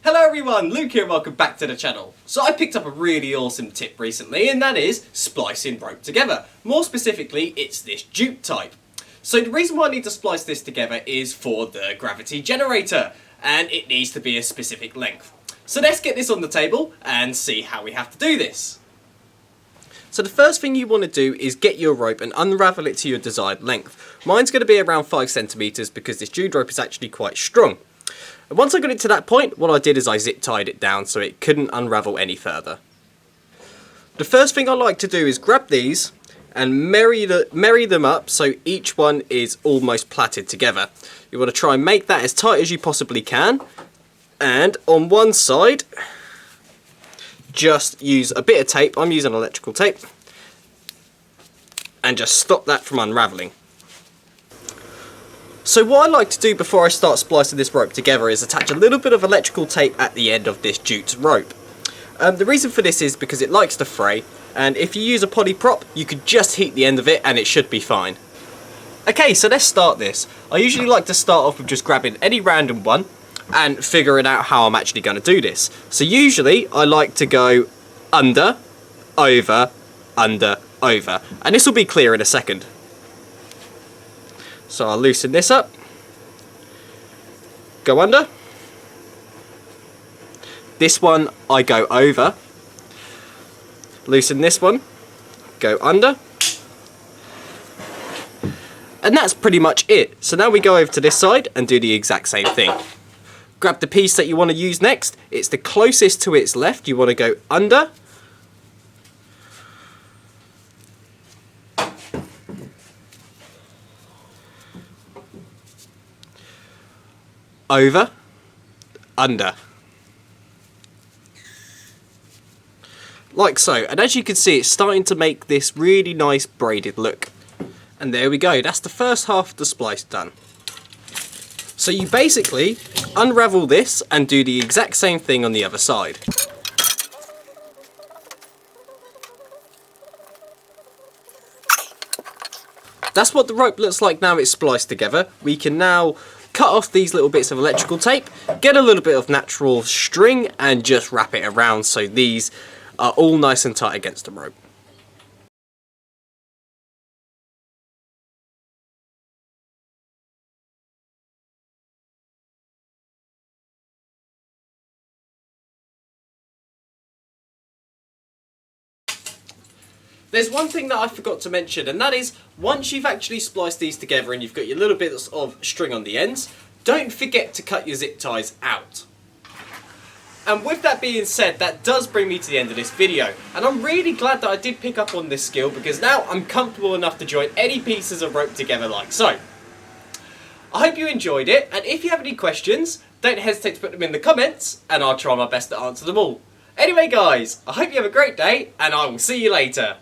Hello everyone, Luke here and welcome back to the channel. So I picked up a really awesome tip recently, and that is splicing rope together. More specifically, it's this jute type. So the reason why I need to splice this together is for the gravity generator, and it needs to be a specific length. So let's get this on the table and see how we have to do this. So the first thing you want to do is get your rope and unravel it to your desired length. Mine's going to be around 5 centimeters because this jute rope is actually quite strong. And once I got it to that point, what I did is I zip tied it down so it couldn't unravel any further. The first thing I like to do is grab these and marry them up so each one is almost plaited together. You want to try and make that as tight as you possibly can, and on one side just use a bit of tape. I'm using electrical tape, and just stop that from unraveling. So what I like to do before I start splicing this rope together is attach a little bit of electrical tape at the end of this jute rope. The reason for this is because it likes to fray, and if you use a poly prop you could just heat the end of it and it should be fine. Okay, so let's start this. I usually like to start off with just grabbing any random one and figuring out how I'm actually going to do this. So usually I like to go under, over, under, over, and this will be clear in a second. So I'll loosen this up, go under, this one I go over, loosen this one, go under, and that's pretty much it. So now we go over to this side and do the exact same thing. Grab the piece that you want to use next, it's the closest to its left, you want to go under, over, under. Like so, and as you can see it's starting to make this really nice braided look. And there we go, that's the first half of the splice done. So you basically unravel this and do the exact same thing on the other side. That's what the rope looks like now it's spliced together. We can now cut off these little bits of electrical tape, get a little bit of natural string and just wrap it around so these are all nice and tight against the rope. There's one thing that I forgot to mention, and that is once you've actually spliced these together and you've got your little bits of string on the ends, don't forget to cut your zip ties out. And with that being said, that does bring me to the end of this video, and I'm really glad that I did pick up on this skill because now I'm comfortable enough to join any pieces of rope together like so. I hope you enjoyed it, and if you have any questions, don't hesitate to put them in the comments and I'll try my best to answer them all. Anyway guys, I hope you have a great day and I will see you later.